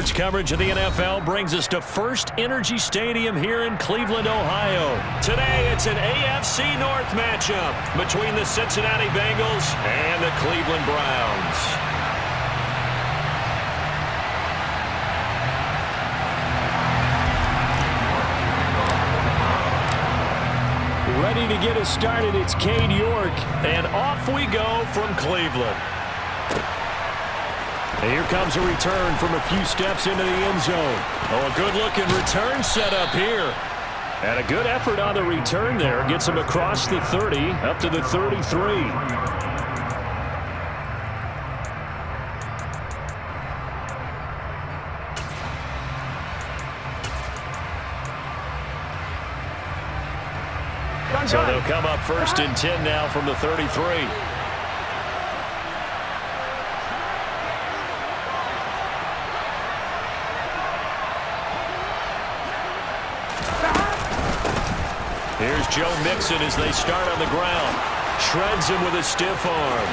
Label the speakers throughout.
Speaker 1: Sports coverage of the NFL brings us to First Energy Stadium here in Cleveland, Ohio. Today, it's an AFC North matchup between the Cincinnati Bengals and the Cleveland Browns. Ready to get us started, it's Cade York, and off we go from Cleveland. And here comes a return from a few steps into the end zone. Oh, a good-looking return set up here. And a good effort on the return there. Gets him across the 30, up to the 33. So they'll come up first and 10 now from the 33. Here's Joe Mixon as they start on the ground. Shreds him with a stiff arm.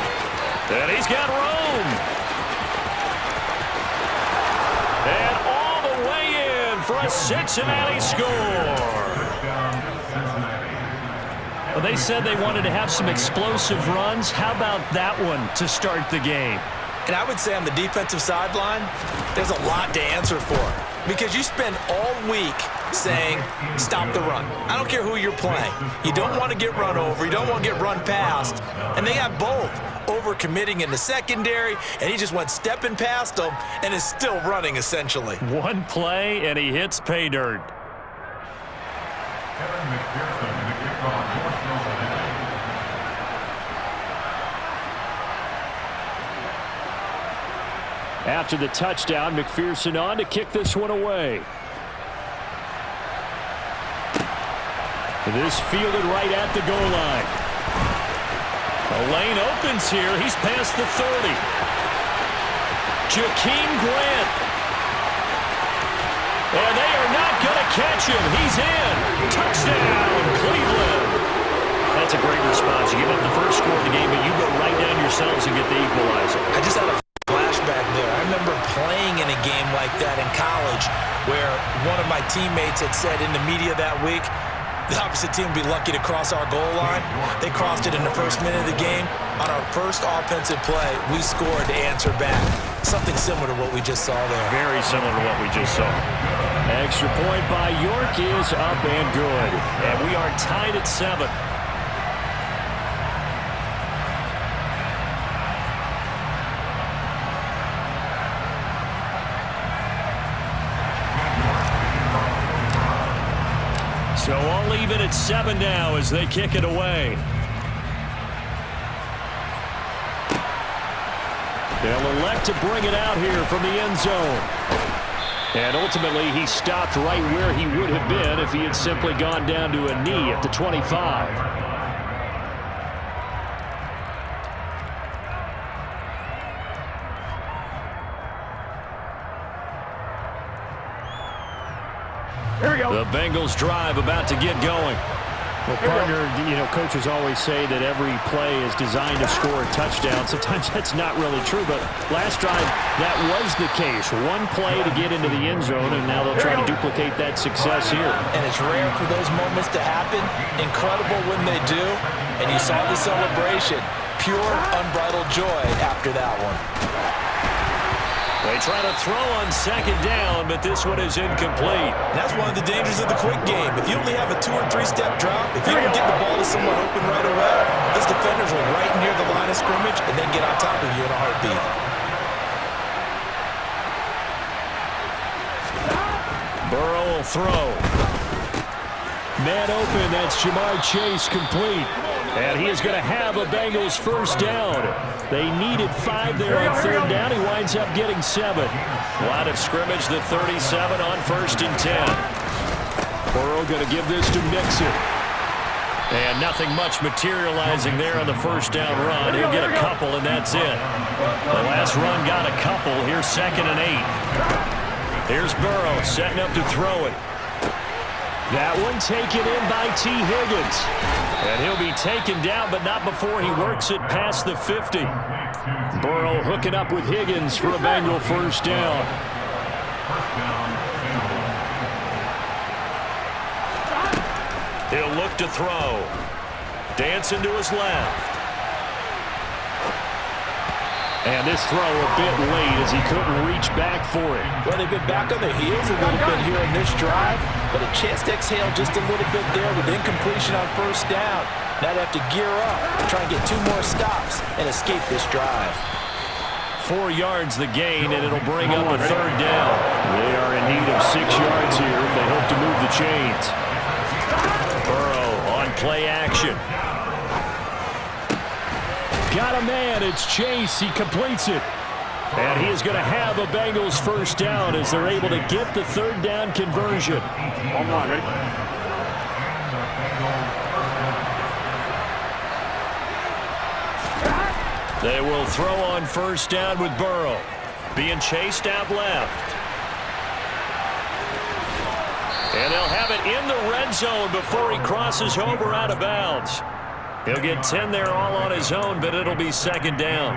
Speaker 1: And he's got room. And all the way in for a Cincinnati score. Well, they said they wanted to have some explosive runs. How about that one to start the game?
Speaker 2: And I would say on the defensive sideline, there's a lot to answer for. Because you spend all week saying, stop the run. I don't care who you're playing. You don't want to get run over. You don't want to get run past. And they have both. Over-committing in the secondary, and he just went stepping past them and is still running, essentially.
Speaker 1: One play, and he hits pay dirt. After the touchdown, McPherson on to kick this one away. This fielded right at the goal line. The lane opens here. He's past the 30. Jakeem Grant. And they are not going to catch him. He's in. Touchdown, Cleveland. That's a great response. You give up the first score of the game, but you go right down yourselves and get the equalizer.
Speaker 2: I just had a flashback there. I remember playing in a game like that in college where one of my teammates had said in the media that week, the opposite team would be lucky to cross our goal line. They crossed it in the first minute of the game. On our first offensive play, we scored to answer back. Something similar to what we just saw there.
Speaker 1: Very similar to what we just saw. Extra point by York is up and good. And we are tied at 7. So all even at 7 now as they kick it away. They'll elect to bring it out here from the end zone. And ultimately he stopped right where he would have been if he had simply gone down to a knee at the 25. The Bengals drive about to get going.
Speaker 3: Well, partner, coaches always say that every play is designed to score a touchdown. Sometimes that's not really true, but last drive, that was the case. One play to get into the end zone, and now they'll try to duplicate that success here.
Speaker 2: And it's rare for those moments to happen. Incredible when they do. And you saw the celebration. Pure, unbridled joy after that one.
Speaker 1: They try to throw on second down, but this one is incomplete.
Speaker 2: That's one of the dangers of the quick game. If you only have a 2- or 3-step drop, if you don't get the ball to someone open right away, those defenders will right near the line of scrimmage and then get on top of you in a heartbeat.
Speaker 1: Burrow will throw. Man open, that's Jamar Chase complete. And he is going to have a Bengals first down. They needed 5 there on third down. He winds up getting 7. Line of scrimmage, the 37 on first and 10. Burrow going to give this to Mixon. And nothing much materializing there on the first down run. He'll get a couple, and that's it. The last run got a couple. Here's 2nd and 8. Here's Burrow setting up to throw it. That one taken in by T. Higgins. And he'll be taken down, but not before he works it past the 50. Burrow hooking up with Higgins for a Bengal first down. look to throw. Dancing to his left. And this throw a bit late as he couldn't reach back for it.
Speaker 2: Well, they've been back on their heels a little bit here in this drive, but a chance to exhale just a little bit there with incompletion on first down. Now they have to gear up and try and get 2 more stops and escape this drive.
Speaker 1: 4 yards the gain, and it'll bring up a 3rd down. They are in need of 6 yards here if they hope to move the chains. Burrow on play action. Got a man. It's Chase. He completes it. And he is going to have a Bengals first down as they're able to get the 3rd down conversion.
Speaker 3: Ready?
Speaker 1: They will throw on first down with Burrow. Being chased out left. And they'll have it in the red zone before he crosses over out of bounds. He'll get 10 there all on his own, but it'll be 2nd down.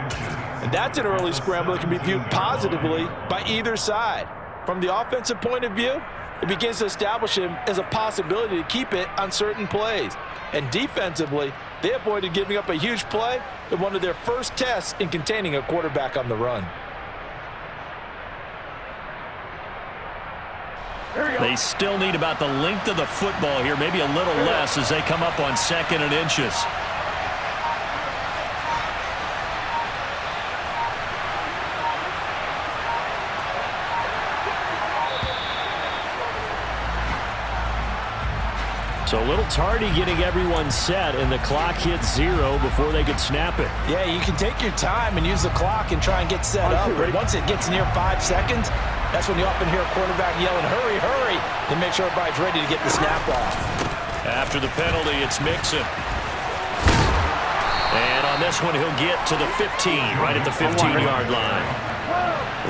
Speaker 2: And that's an early scramble that can be viewed positively by either side. From the offensive point of view, it begins to establish him as a possibility to keep it on certain plays. And defensively, they avoided giving up a huge play in one of their first tests in containing a quarterback on the run.
Speaker 1: They still need about the length of the football here, maybe a little less as they come up on 2nd and inches. So a little tardy getting everyone set, and the clock hits 0 before they could snap it.
Speaker 2: Yeah, you can take your time and use the clock and try and get set up. But once it gets near 5 seconds, that's when you often hear a quarterback yelling, hurry, hurry, to make sure everybody's ready to get the snap off.
Speaker 1: After the penalty, it's Mixon. And on this one, he'll get to the 15, right at the 15-yard line.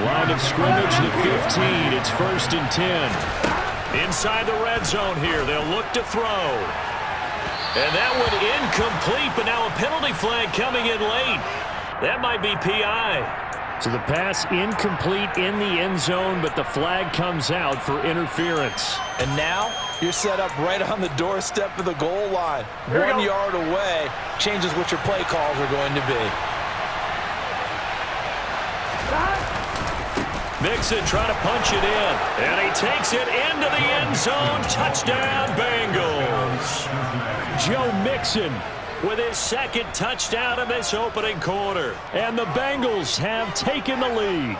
Speaker 1: Line of scrimmage, the 15. It's 1st and 10. Inside the red zone here, they'll look to throw. And that one incomplete, but now a penalty flag coming in late. That might be PI. So the pass incomplete in the end zone, but the flag comes out for interference.
Speaker 2: And now you're set up right on the doorstep of the goal line. 1 yard away changes what your play calls are going to be.
Speaker 1: Mixon trying to punch it in, and he takes it into the end zone. Touchdown, Bengals. Joe Mixon with his 2nd touchdown in this opening quarter. And the Bengals have taken the lead.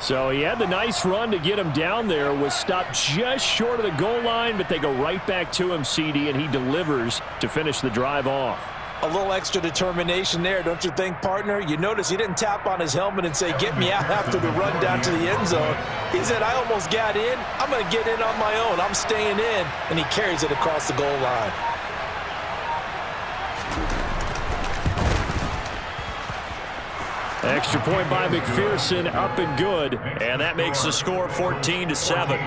Speaker 1: So he had the nice run to get him down there, was stopped just short of the goal line, but they go right back to him, CD, and he delivers to finish the drive off.
Speaker 2: A little extra determination there, don't you think, partner? You notice he didn't tap on his helmet and say, get me out after the run down to the end zone. He said, I almost got in. I'm going to get in on my own. I'm staying in. And he carries it across the goal line.
Speaker 1: Extra point by McPherson, up and good. And that makes the score 14-7.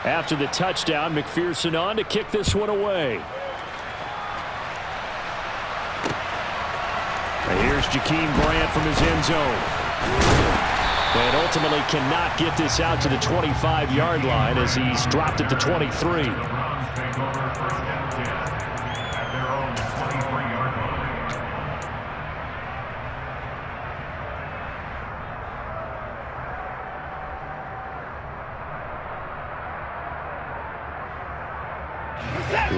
Speaker 1: After the touchdown, McPherson on to kick this one away. And here's Jakeem Grant from his end zone. And ultimately cannot get this out to the 25-yard line as he's dropped at the 23.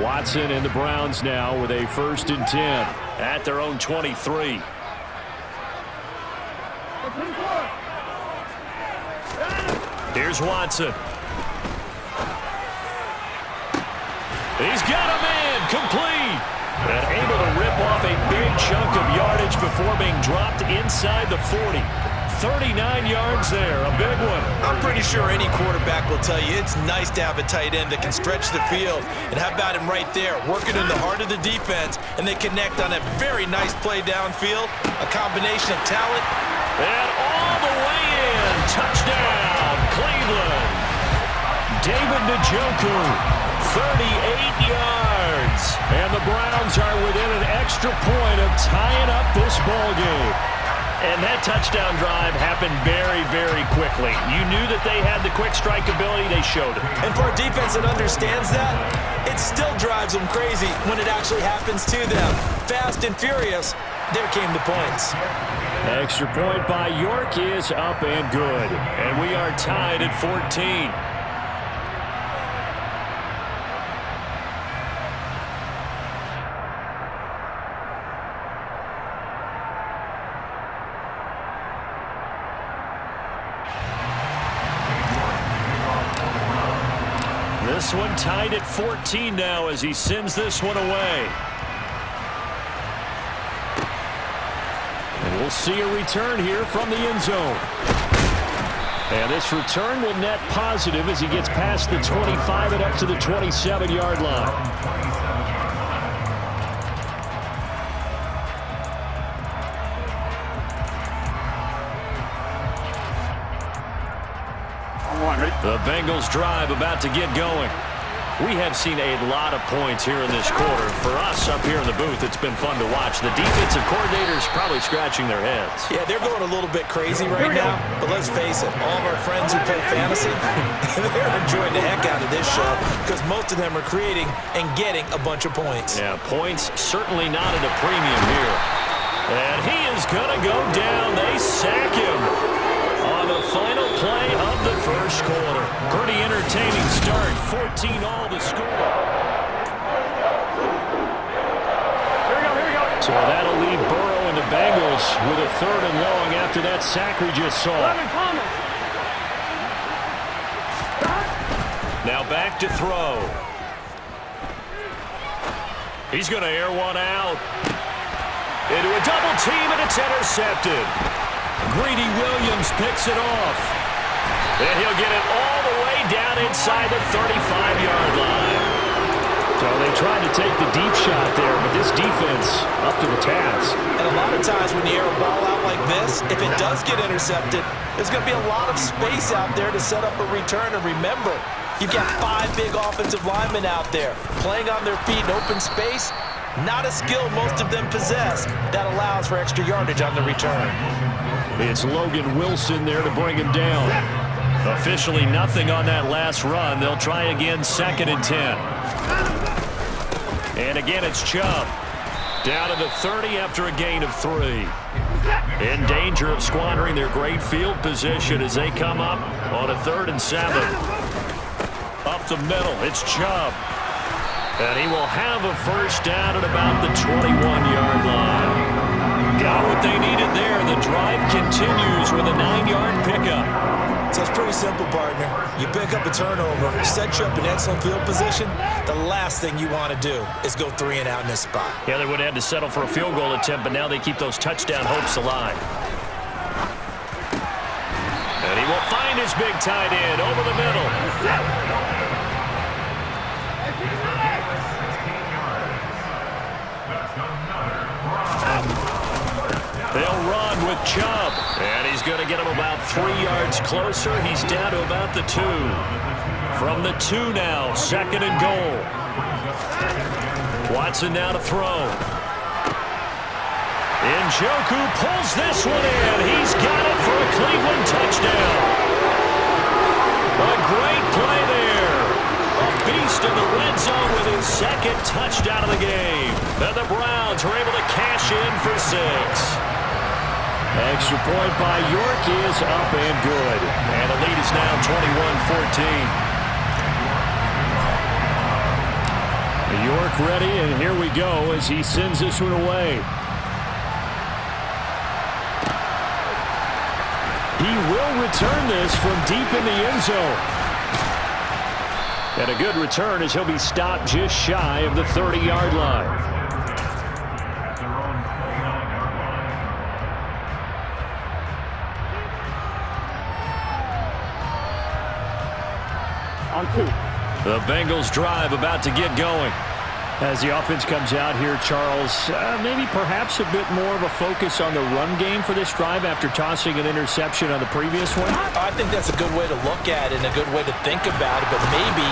Speaker 1: Watson and the Browns now with a 1st and 10 at their own 23. Here's Watson. He's got a man complete. And able to rip off a big chunk of yardage before being dropped inside the 40. 39 yards there, a big one.
Speaker 2: I'm pretty sure any quarterback will tell you it's nice to have a tight end that can stretch the field. And how about him right there, working in the heart of the defense, and they connect on a very nice play downfield, a combination of talent.
Speaker 1: And all the way in, touchdown, Cleveland. David Njoku, 38 yards. And the Browns are within an extra point of tying up this ball game.
Speaker 3: And that touchdown drive happened very, very quickly. You knew that they had the quick strike ability. They showed it.
Speaker 2: And for a defense that understands that, it still drives them crazy when it actually happens to them. Fast and furious, there came the points.
Speaker 1: Extra point by York is up and good. And we are tied at 14. This one tied at 14 now as he sends this one away. And we'll see a return here from the end zone. And this return will net positive as he gets past the 25 and up to the 27-yard line. The Bengals drive about to get going. We have seen a lot of points here in this quarter. For us up here in the booth, it's been fun to watch. The defensive coordinators probably scratching their heads.
Speaker 2: Yeah, they're going a little bit crazy right now. But let's face it, all of our friends who play fantasy, they're enjoying the heck out of this show because most of them are creating and getting a bunch of points.
Speaker 1: Yeah, points certainly not at a premium here. And he is going to go down. They sack him on the final play of the first quarter. Pretty entertaining start. 14-all the score. So that'll leave Burrow and the Bengals with a 3rd and long after that sack we just saw. Now back to throw. He's going to air one out. Into a double team, and it's intercepted. Greedy Williams picks it off. And he'll get it all the way down inside the 35-yard line. So they tried to take the deep shot there, but this defense up to the task.
Speaker 2: And a lot of times when you air a ball out like this, if it does get intercepted, there's going to be a lot of space out there to set up a return. And remember, you've got 5 big offensive linemen out there playing on their feet in open space. Not a skill most of them possess that allows for extra yardage on the return.
Speaker 1: It's Logan Wilson there to bring him down. Officially nothing on that last run. They'll try again 2nd and 10. And again it's Chubb. Down to the 30 after a gain of 3. In danger of squandering their great field position as they come up on a 3rd and 7. Up the middle, it's Chubb. And he will have a first down at about the 21-yard line. Got what they needed there. The drive continues with a 9-yard pickup.
Speaker 2: So it's pretty simple, partner. You pick up a turnover, set you up in excellent field position. The last thing you want to do is go 3 and out in this spot.
Speaker 1: Yeah, they would have had to settle for a field goal attempt, but now they keep those touchdown hopes alive. And he will find his big tight end over the middle. They'll run with Chubb, and he's going to get him about 3 yards closer. He's down to about the 2. From the 2 now, 2nd and goal. Watson now to throw. Njoku pulls this one in. He's got it for a Cleveland touchdown. A great play there. A beast in the red zone with his 2nd touchdown of the game. And the Browns are able to cash in for 6. Extra point by York is up and good. And the lead is now 21-14. York ready, and here we go as he sends this one away. He will return this from deep in the end zone. And a good return as he'll be stopped just shy of the 30-yard line.
Speaker 4: On 2.
Speaker 1: The Bengals drive about to get going.
Speaker 3: As the offense comes out here, Charles, maybe perhaps a bit more of a focus on the run game for this drive after tossing an interception on the previous one?
Speaker 2: I think that's a good way to look at it and a good way to think about it, but maybe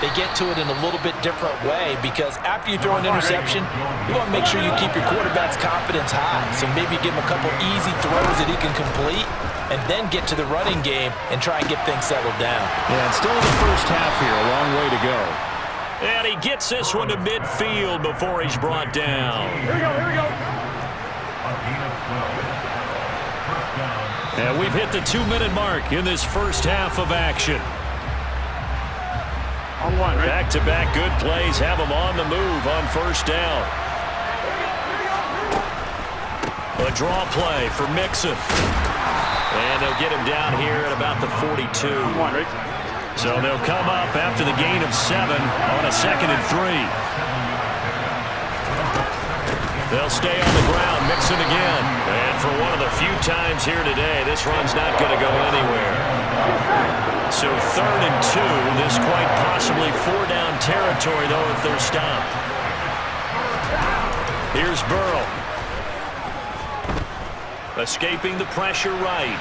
Speaker 2: they get to it in a little bit different way, because after you throw an interception, you want to make sure you keep your quarterback's confidence high. So maybe give him a couple easy throws that he can complete and then get to the running game and try and get things settled down.
Speaker 3: Yeah, it's still in the first half here, a long way to go.
Speaker 1: And he gets this one to midfield before he's brought down.
Speaker 4: Here we go, here we go.
Speaker 1: And we've hit the 2-minute mark in this first half of action.
Speaker 4: On 1, right?
Speaker 1: Back-to-back good plays have them on the move on first down. A draw play for Mixon. And they'll get him down here at about the 42.
Speaker 4: On 1, right?
Speaker 1: So they'll come up after the gain of 7 on a 2nd and 3. They'll stay on the ground, Mixon again. And for one of the few times here today, this run's not going to go anywhere. So 3rd and 2, this quite possibly 4-down territory, though, if they're stopped. Here's Burrow. Escaping the pressure right.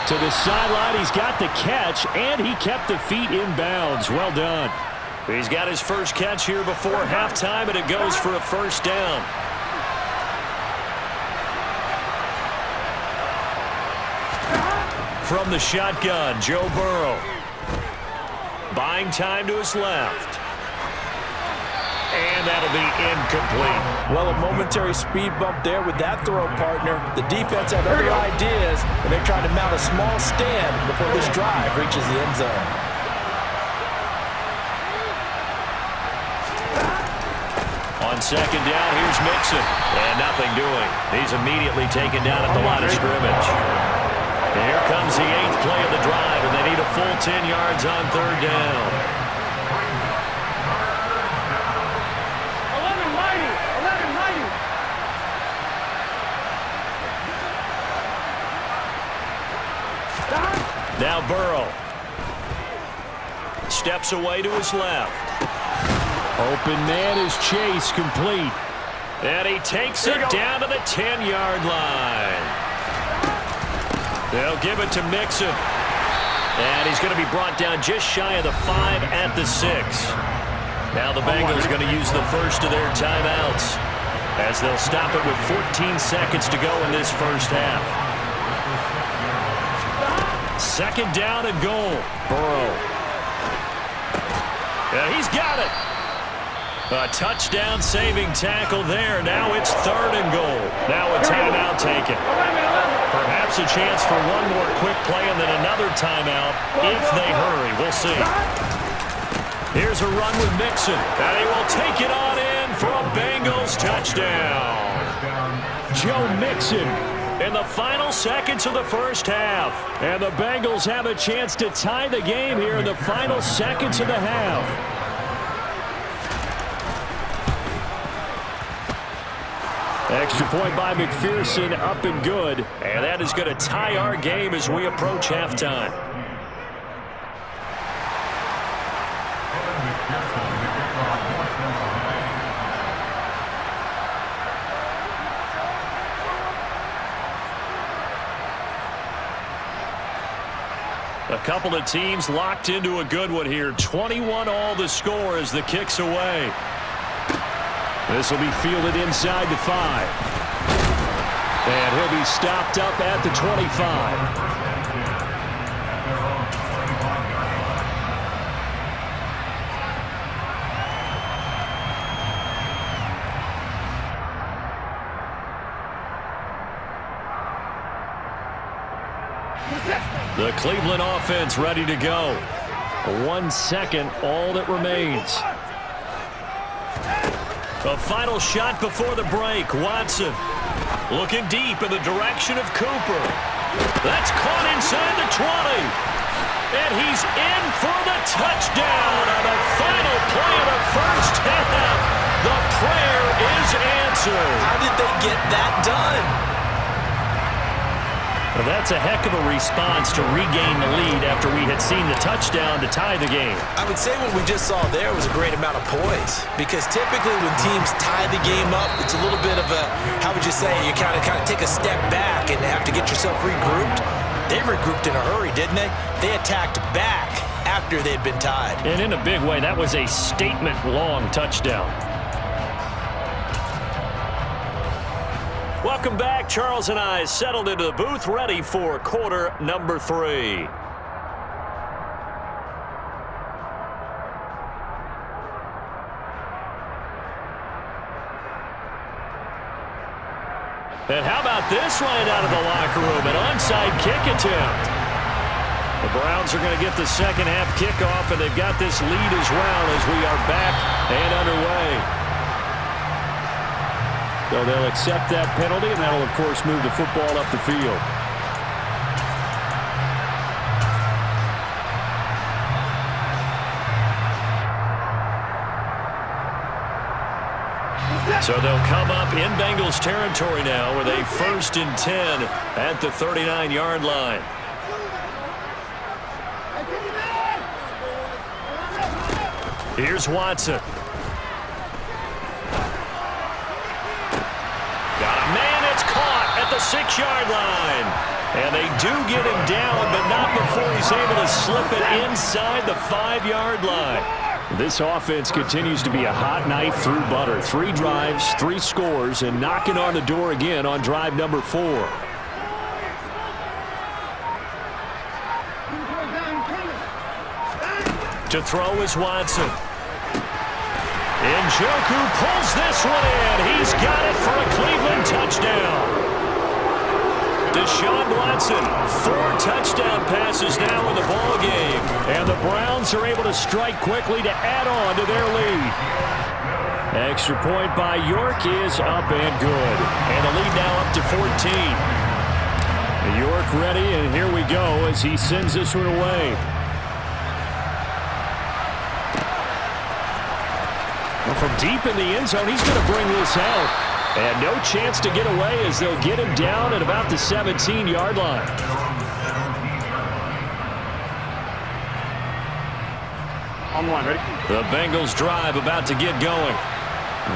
Speaker 3: To the sideline, he's got the catch, and he kept the feet in bounds. Well done.
Speaker 1: He's got his first catch here before halftime, and it goes for a first down. From the shotgun, Joe Burrow. Buying time to his left. And that'll be incomplete.
Speaker 2: Well, a momentary speed bump there with that throw, partner. The defense had other ideas, and they're trying to mount a small stand before this drive reaches the end zone.
Speaker 1: On 2nd down, here's Mixon. And nothing doing. He's immediately taken down at the line of scrimmage. And here comes the 8th play of the drive, and they need a full 10 yards on 3rd down.
Speaker 4: 11-90.
Speaker 1: Now Burrow. Steps away to his left.
Speaker 3: Open man is Chase, complete.
Speaker 1: And he takes it down to the 10-yard line. They'll give it to Mixon. And he's going to be brought down just shy of the 5 at the 6. Now the Bengals are going to use the first of their timeouts, as they'll stop it with 14 seconds to go in this first half. 2nd down and goal. Burrow. Yeah, he's got it. A touchdown saving tackle there. Now it's 3rd and goal. Now a timeout taken. Perhaps a chance for one more quick play and then another timeout if they hurry. We'll see. Here's a run with Mixon. And he will take it on in for a Bengals touchdown. Joe Mixon in the final seconds of the first half. And the Bengals have a chance to tie the game here in the final seconds of the half.
Speaker 3: Extra point by McPherson, up and good.
Speaker 1: And that is going to tie our game as we approach halftime. A couple of teams locked into a good one here. 21 all the score as the kick's away. This will be fielded inside the 5. And he'll be stopped up at the 25. The Cleveland offense ready to go.
Speaker 3: 1 second, all that remains.
Speaker 1: A final shot before the break. Watson looking deep in the direction of Cooper. That's caught inside the 20. And he's in for the touchdown on the final play of the first half. The prayer is answered.
Speaker 2: How did they get that done?
Speaker 3: Well, that's a heck of a response to regain the lead after we had seen the touchdown to tie the game.
Speaker 2: I would say what we just saw there was a great amount of poise, because typically when teams tie the game up, it's a little bit of a, how would you say, you kind of take a step back and have to get yourself regrouped. They regrouped in a hurry, didn't they? They attacked back after they'd been tied.
Speaker 3: And in a big way, that was a statement-long touchdown. Welcome back. Charles and I settled into the booth, ready for quarter number 3. And how about this line out of the locker room? An onside kick attempt. The Browns are going to get the second half kickoff, and they've got this lead as well as we are back and underway. So they'll accept that penalty, and that'll, of course, move the football up the field. So they'll come up in Bengals territory now with a 1st and 10 at the 39-yard line. Here's Watson. Got a man that's caught at the 6-yard line. And they do get him down, but not before he's able to slip it inside the 5-yard line. This offense continues to be a hot knife through butter. 3 drives, 3 scores, and knocking on the door again on drive number 4. To throw is Watson. Njoku pulls this one in. He's got it for a Cleveland touchdown. Deshaun Watson, 4 touchdown passes now in the ball game. And the Browns are able to strike quickly to add on to their lead. Extra point by York is up and good. And the lead now up to 14. York ready, and here we go as he sends this one away. From deep in the end zone, he's going to bring this out. And no chance to get away as they'll get him down at about the 17-yard line.
Speaker 4: On one, ready?
Speaker 3: The Bengals drive about to get going.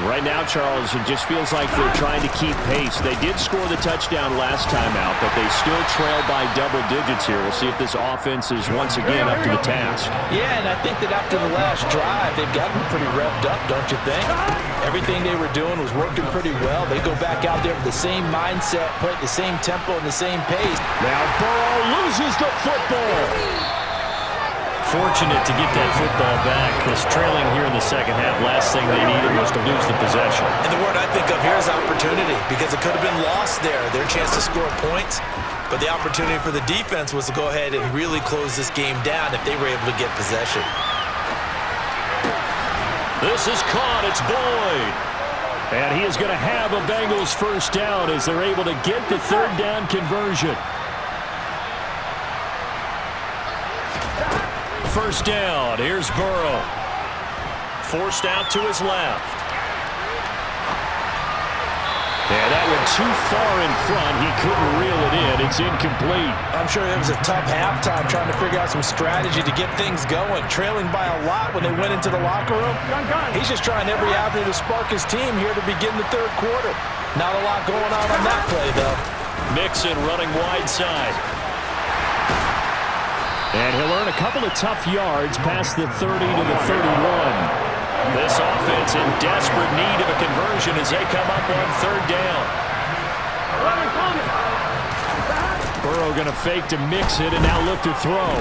Speaker 3: Right now, Charles, it just feels like they're trying to keep pace. They did score the touchdown last time out, but they still trail by double digits here. We'll see if this offense is once again up to the task.
Speaker 2: Yeah, and I think that after the last drive, they've gotten pretty revved up, don't you think? Everything they were doing was working pretty well. They go back out there with the same mindset, play at the same tempo and the same pace.
Speaker 3: Now Burrow loses the football. Fortunate to get that football back, because trailing here in the second half, last thing they needed was to lose the possession.
Speaker 2: And the word I think of here is opportunity, because it could have been lost there, their chance to score points. But the opportunity for the defense was to go ahead and really close this game down if they were able to get possession.
Speaker 3: This is caught. It's Boyd. And he is going to have a Bengals first down as they're able to get the 3rd down conversion. First down. Here's Burrow. Forced out to his left. Yeah, that went too far in front. He couldn't reel it in. It's incomplete.
Speaker 2: I'm sure it was a tough halftime trying to figure out some strategy to get things going. Trailing by a lot when they went into the locker room. He's just trying every avenue to spark his team here to begin the 3rd quarter. Not a lot going on that play, though.
Speaker 3: Mixon running wide side. And he'll earn a couple of tough yards past the 30 to the 31. This offense in desperate need of a conversion as they come up on 3rd down. Burrow going to fake to mix it and now look to throw.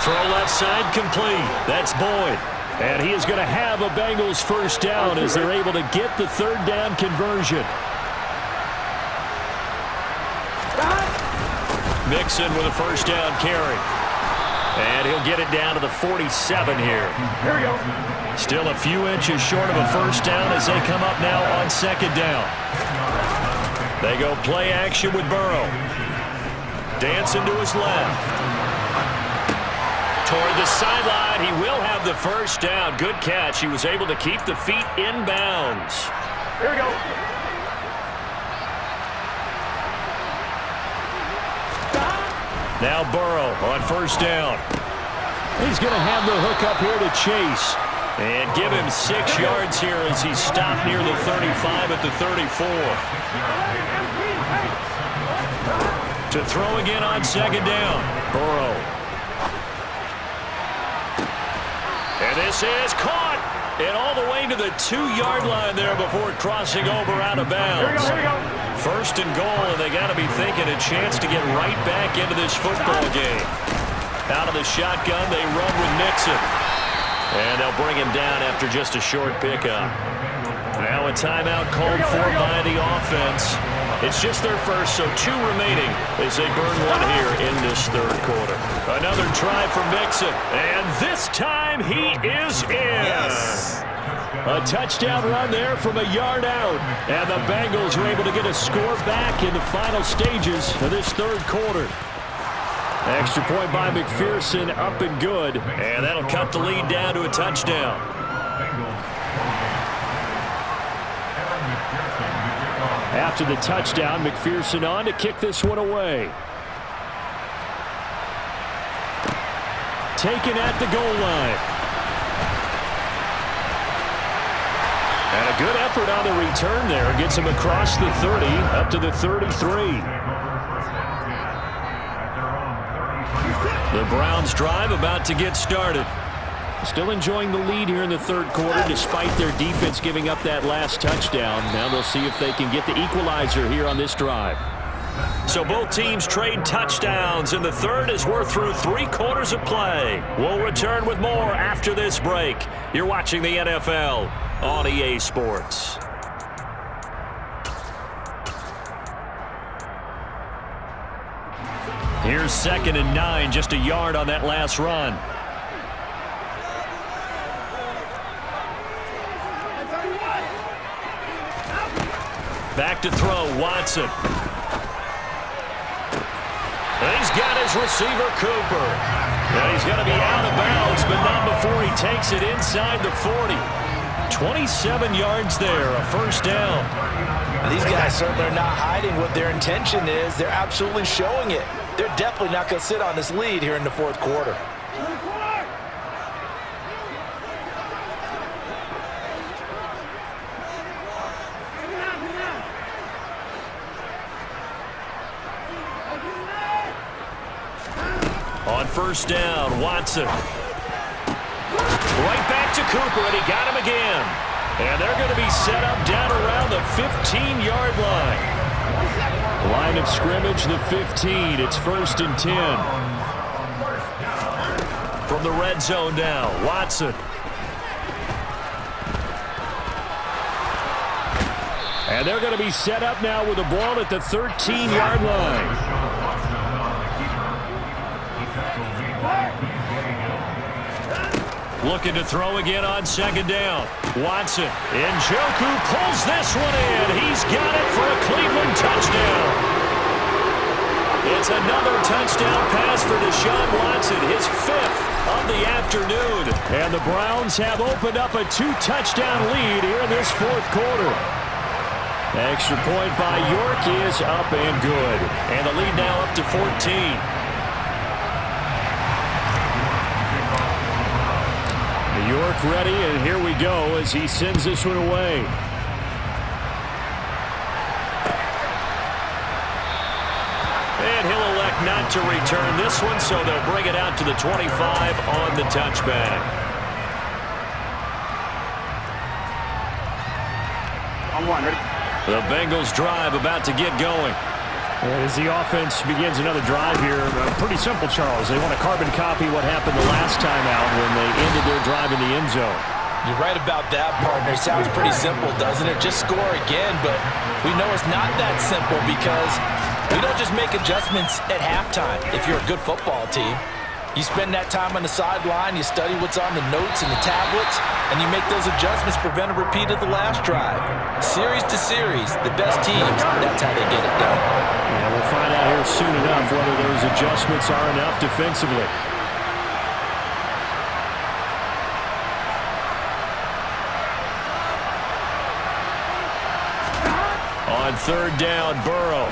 Speaker 3: Throw left side complete. That's Boyd. And he is going to have a Bengals first down as they're able to get the 3rd down conversion. Mixon with a first down carry. And he'll get it down to the 47 here.
Speaker 4: Here we go.
Speaker 3: Still a few inches short of a first down as they come up now on 2nd down. They go play action with Burrow. Dancing to his left. Toward the sideline, he will have the first down. Good catch. He was able to keep the feet in bounds.
Speaker 4: Here we go.
Speaker 1: Now Burrow on first down. He's going to have the hook up here to Chase. And give him 6 yards here as he stopped near the 35 at the 34. To throw again on second down. Burrow. And this is caught. And all the way to the 2-yard line there before crossing over out of bounds. First and goal, and they got to be thinking a chance to get right back into this football game. Out of the shotgun, they run with Mixon. And they'll bring him down after just a short pickup. Now a timeout called for by the offense. It's just their first, so 2 remaining as they burn one here in this third quarter. Another try for Mixon. And this time he is in.
Speaker 2: Yes.
Speaker 1: A touchdown run there from a yard out. And the Bengals are able to get a score back in the final stages of this third quarter. Extra point by McPherson, up and good. And that'll cut the lead down to a touchdown. After the touchdown, McPherson on to kick this one away. Taken at the goal line. And a good effort on the return there. Gets him across the 30, up to the 33. The Browns drive about to get started. Still enjoying the lead here in the third quarter despite their defense giving up that last touchdown. Now they'll see if they can get the equalizer here on this drive. So both teams trade touchdowns in the third as we're through 3 quarters of play. We'll return with more after this break. You're watching the NFL on EA Sports. Here's 2nd and 9, just a yard on that last run. Back to throw, Watson. And he's got his receiver, Cooper. And he's going to be out of bounds, but not before he takes it inside the 40. 27 yards there, a first down.
Speaker 2: These guys certainly are not hiding what their intention is. They're absolutely showing it. They're definitely not going to sit on this lead here in the fourth quarter.
Speaker 1: On first down, Watson. Right back to Cooper, and he got him again. And they're going to be set up down around the 15-yard line. Line of scrimmage, the 15. It's 1st and 10. From the red zone now, Watson. And they're going to be set up now with the ball at the 13-yard line. Looking to throw again on second down. Watson. Njoku pulls this one in. He's got it for a Cleveland touchdown. It's another touchdown pass for Deshaun Watson, his 5th of the afternoon. And the Browns have opened up a 2-touchdown lead here in this fourth quarter. Extra point by York is up and good. And the lead now up to 14. York ready, and here we go as he sends this one away. And he'll elect not to return this one, so they'll bring it out to the 25 on the touchback.
Speaker 4: On one, ready?
Speaker 1: The Bengals drive about to get going.
Speaker 3: As the offense begins another drive here, pretty simple, Charles. They want to carbon copy what happened the last time out when they ended their drive in the end zone.
Speaker 2: You're right about that, partner. Sounds pretty simple, doesn't it? Just score again, but we know it's not that simple because we don't just make adjustments at halftime if you're a good football team. You spend that time on the sideline, you study what's on the notes and the tablets, and you make those adjustments, prevent a repeat of the last drive. Series to series, the best teams, that's how they get it done.
Speaker 3: Yeah, we'll find out here soon enough whether those adjustments are enough defensively. On third down, Burrow.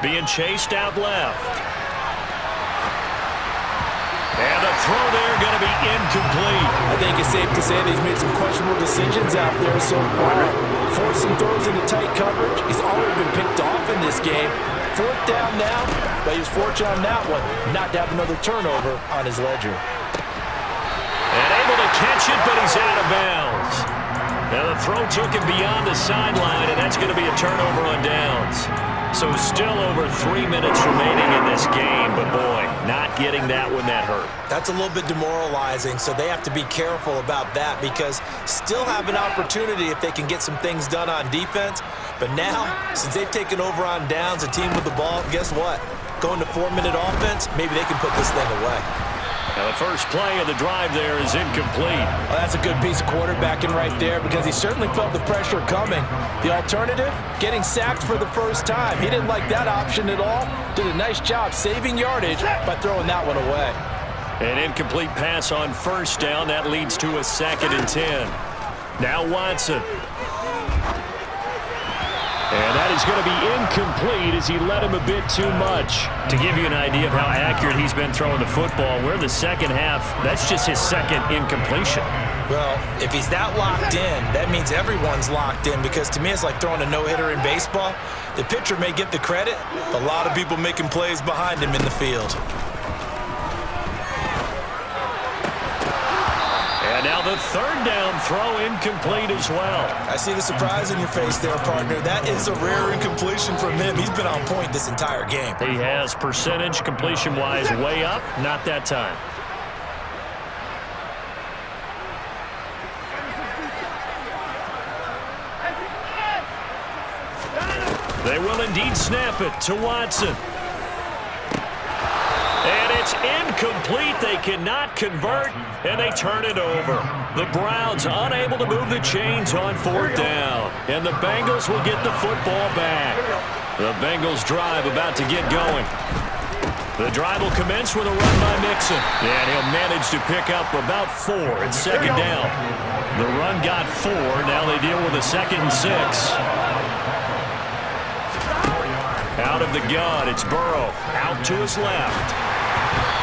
Speaker 1: being chased out left. And the throw there going to be incomplete.
Speaker 2: I think it's safe to say that he's made some questionable decisions out there so far. Forced some throws into tight coverage. He's already been picked off in this game. 4th down now, but he was fortunate on that one not to have another turnover on his ledger.
Speaker 1: And able to catch it, but he's out of bounds. Now the throw took him beyond the sideline, and that's going to be a turnover on downs. So still over 3 minutes remaining in this game, but boy, not getting that one that hurt.
Speaker 2: That's a little bit demoralizing, so they have to be careful about that because still have an opportunity if they can get some things done on defense. But now, since they've taken over on downs, a team with the ball, guess what? Going to 4-minute offense, maybe they can put this thing away.
Speaker 1: Now the first play of the drive there is incomplete.
Speaker 2: Well, that's a good piece of quarterbacking right there because he certainly felt the pressure coming. The alternative, getting sacked for the first time. He didn't like that option at all. Did a nice job saving yardage by throwing that one away.
Speaker 1: An incomplete pass on first down. That leads to a 2nd and 10. Now Watson. And that is going to be incomplete as he led him a bit too much. To give you an idea of how accurate he's been throwing the football, we're in the second half. That's just his 2nd incompletion.
Speaker 2: Well, if he's that locked in, that means everyone's locked in because to me it's like throwing a no-hitter in baseball. The pitcher may get the credit, but a lot of people making plays behind him in the field.
Speaker 1: And now the 3rd down throw incomplete as well.
Speaker 2: I see the surprise in your face there, partner. That is a rare incompletion from him. He's been on point this entire game.
Speaker 1: He has percentage completion-wise way up, not that time. They will indeed snap it to Watson. And it's incomplete. They cannot convert, and they turn it over. The Browns unable to move the chains on 4th down. And the Bengals will get the football back. The Bengals drive about to get going. The drive will commence with a run by Mixon. And he'll manage to pick up about 4 at 2nd down. The run got 4. Now they deal with a 2nd and 6. Out of the gun, it's Burrow. Out to his left.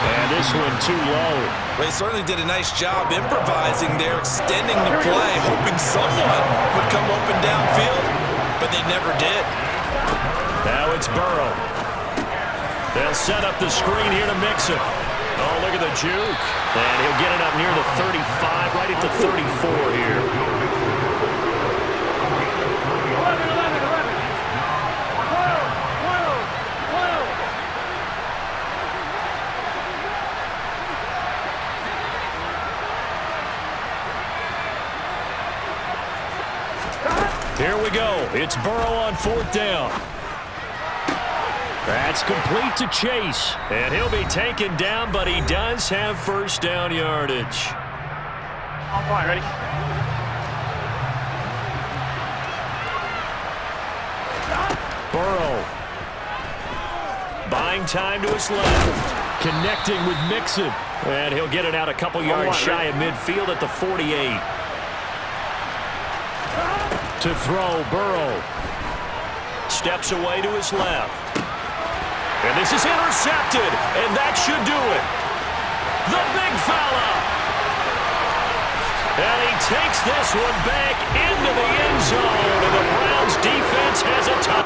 Speaker 1: And this one too low.
Speaker 2: Well, he certainly did a nice job improvising there, extending the play, hoping someone would come open downfield, but they never did.
Speaker 1: Now it's Burrow. They'll set up the screen here to Mixon. Oh, look at the juke. And he'll get it up near the 35, right at the 34 here. Here we go. It's Burrow on 4th down. That's complete to Chase. And he'll be taken down, but he does have 1st down yardage.
Speaker 4: I'm fine, ready?
Speaker 1: Burrow. Buying time to his left. Connecting with Mixon. And he'll get it out a couple yards shy of midfield at the 48. To throw, Burrow. Steps away to his left. And this is intercepted, and that should do it. The big fella. And he takes this one back into the end zone, and the Browns defense has a touchdown.